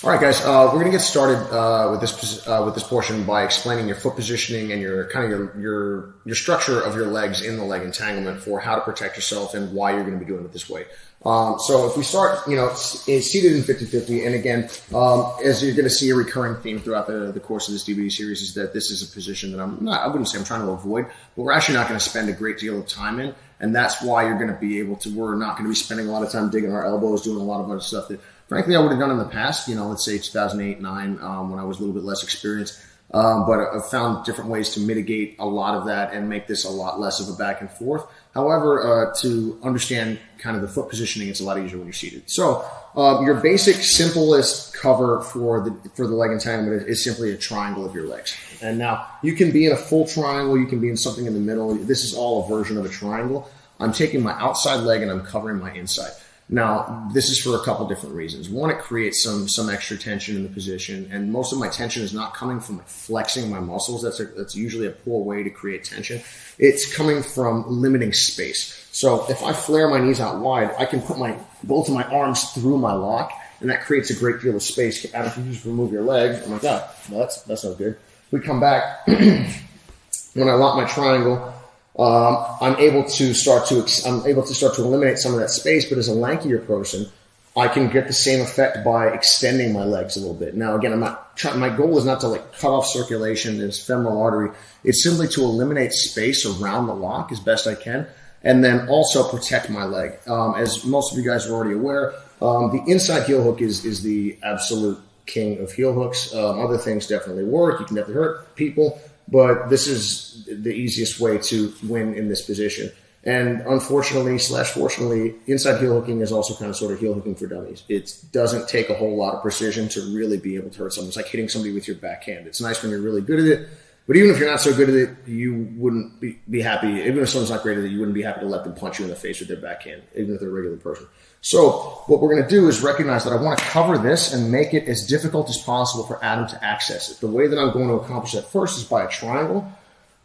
All right, guys, we're going to get started with this portion by explaining your foot positioning and your kind of your structure of your legs in the leg entanglement for how to protect yourself and why you're going to be doing it this way. So if we start, it's seated in 50-50, and again, as you're going to see a recurring theme throughout the course of this DVD series is that this is a position that I wouldn't say I'm trying to avoid, but we're actually not going to spend a great deal of time in, and that's why you're going to be able to, we're not going to be spending a lot of time digging our elbows, doing a lot of other stuff that frankly, I would have done in the past, let's say 2008, 9, when I was a little bit less experienced. But I've found different ways to mitigate a lot of that and make this a lot less of a back and forth. However, to understand kind of the foot positioning, it's a lot easier when you're seated. So your basic, simplest cover for the leg entanglement is simply a triangle of your legs. And now you can be in a full triangle, you can be in something in the middle. This is all a version of a triangle. I'm taking my outside leg and I'm covering my inside. Now, this is for a couple different reasons. One, it creates some extra tension in the position, and most of my tension is not coming from flexing my muscles. That's usually a poor way to create tension. It's coming from limiting space. So if I flare my knees out wide, I can put both of my arms through my lock, and that creates a great deal of space. Adam, if you just remove your leg, oh my God, well, that's not good. We come back, when I lock my triangle, I'm able to start to eliminate some of that space, but as a lankier person, I can get the same effect by extending my legs a little bit. Now, again, my goal is not to cut off circulation, this femoral artery. It's simply to eliminate space around the lock as best I can, and then also protect my leg. As most of you guys are already aware, the inside heel hook is the absolute king of heel hooks. Other things definitely work. You can definitely hurt people. But this is the easiest way to win in this position. And unfortunately / fortunately, inside heel hooking is also kind of sort of heel hooking for dummies. It doesn't take a whole lot of precision to really be able to hurt someone. It's like hitting somebody with your backhand. It's nice when you're really good at it, but even if you're not so good at it, you wouldn't be happy. Even if someone's not great at it, you wouldn't be happy to let them punch you in the face with their backhand, even if they're a regular person. So what we're going to do is recognize that I want to cover this and make it as difficult as possible for Adam to access it. The way that I'm going to accomplish that first is by a triangle.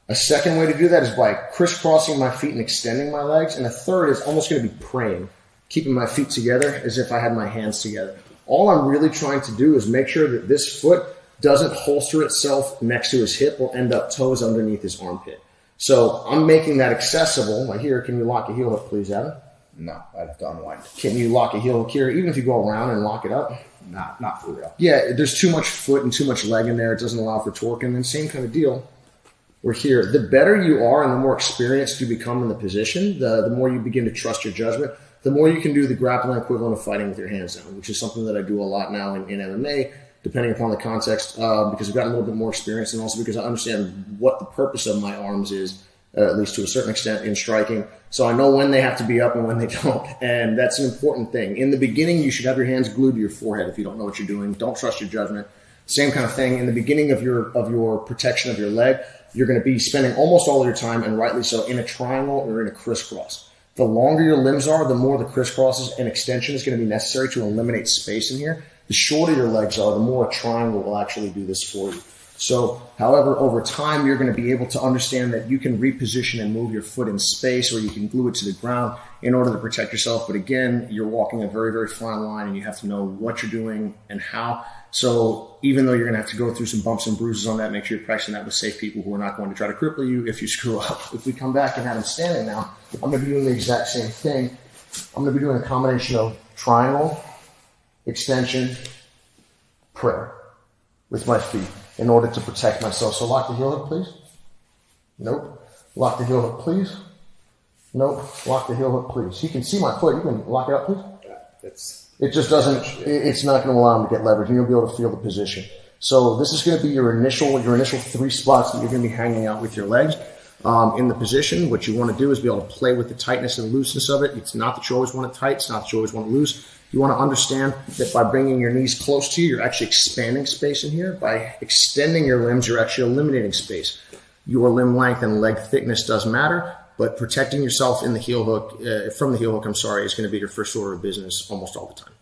A second way to do that is by crisscrossing my feet and extending my legs. And a third is almost going to be praying, keeping my feet together as if I had my hands together. All I'm really trying to do is make sure that this foot doesn't holster itself next to his hip or end up toes underneath his armpit. So I'm making that accessible. Right here, can you lock a heel hook, please, Adam? No, I've done one. Can you lock a heel hook here, even if you go around and lock it up? Not for real. Yeah, there's too much foot and too much leg in there. It doesn't allow for torque. And then same kind of deal. We're here. The better you are and the more experienced you become in the position, the more you begin to trust your judgment, the more you can do the grappling equivalent of fighting with your hands down, which is something that I do a lot now in MMA, depending upon the context, because I've gotten a little bit more experience and also because I understand what the purpose of my arms is, at least to a certain extent, in striking. So I know when they have to be up and when they don't. And that's an important thing. In the beginning, you should have your hands glued to your forehead if you don't know what you're doing. Don't trust your judgment. Same kind of thing. In the beginning of your protection of your leg, you're going to be spending almost all of your time, and rightly so, in a triangle or in a crisscross. The longer your limbs are, the more the crisscrosses and extension is going to be necessary to eliminate space in here. The shorter your legs are, the more a triangle will actually do this for you. So, however, over time, you're going to be able to understand that you can reposition and move your foot in space, or you can glue it to the ground in order to protect yourself. But again, you're walking a very, very fine line, and you have to know what you're doing and how. So even though you're going to have to go through some bumps and bruises on that, make sure you're practicing that with safe people who are not going to try to cripple you if you screw up. If we come back and have him standing now, I'm going to be doing the exact same thing. I'm going to be doing a combination of triangle, extension, prayer with my feet in order to protect myself. So lock the heel hook, please. Nope. Lock the heel hook, please. Nope. Lock the heel hook, please. You can see my foot. You can lock it up, please. It just doesn't, it's not going to allow him to get leverage, and you'll be able to feel the position. So this is going to be your initial 3 spots that you're going to be hanging out with your legs in the position. What you want to do is be able to play with the tightness and looseness of it. It's not that you always want it tight. It's not that you always want it loose. You want to understand that by bringing your knees close to you, you're actually expanding space in here. By extending your limbs, you're actually eliminating space. Your limb length and leg thickness does matter, but protecting yourself in the heel hook, from the heel hook, is going to be your first order of business almost all the time.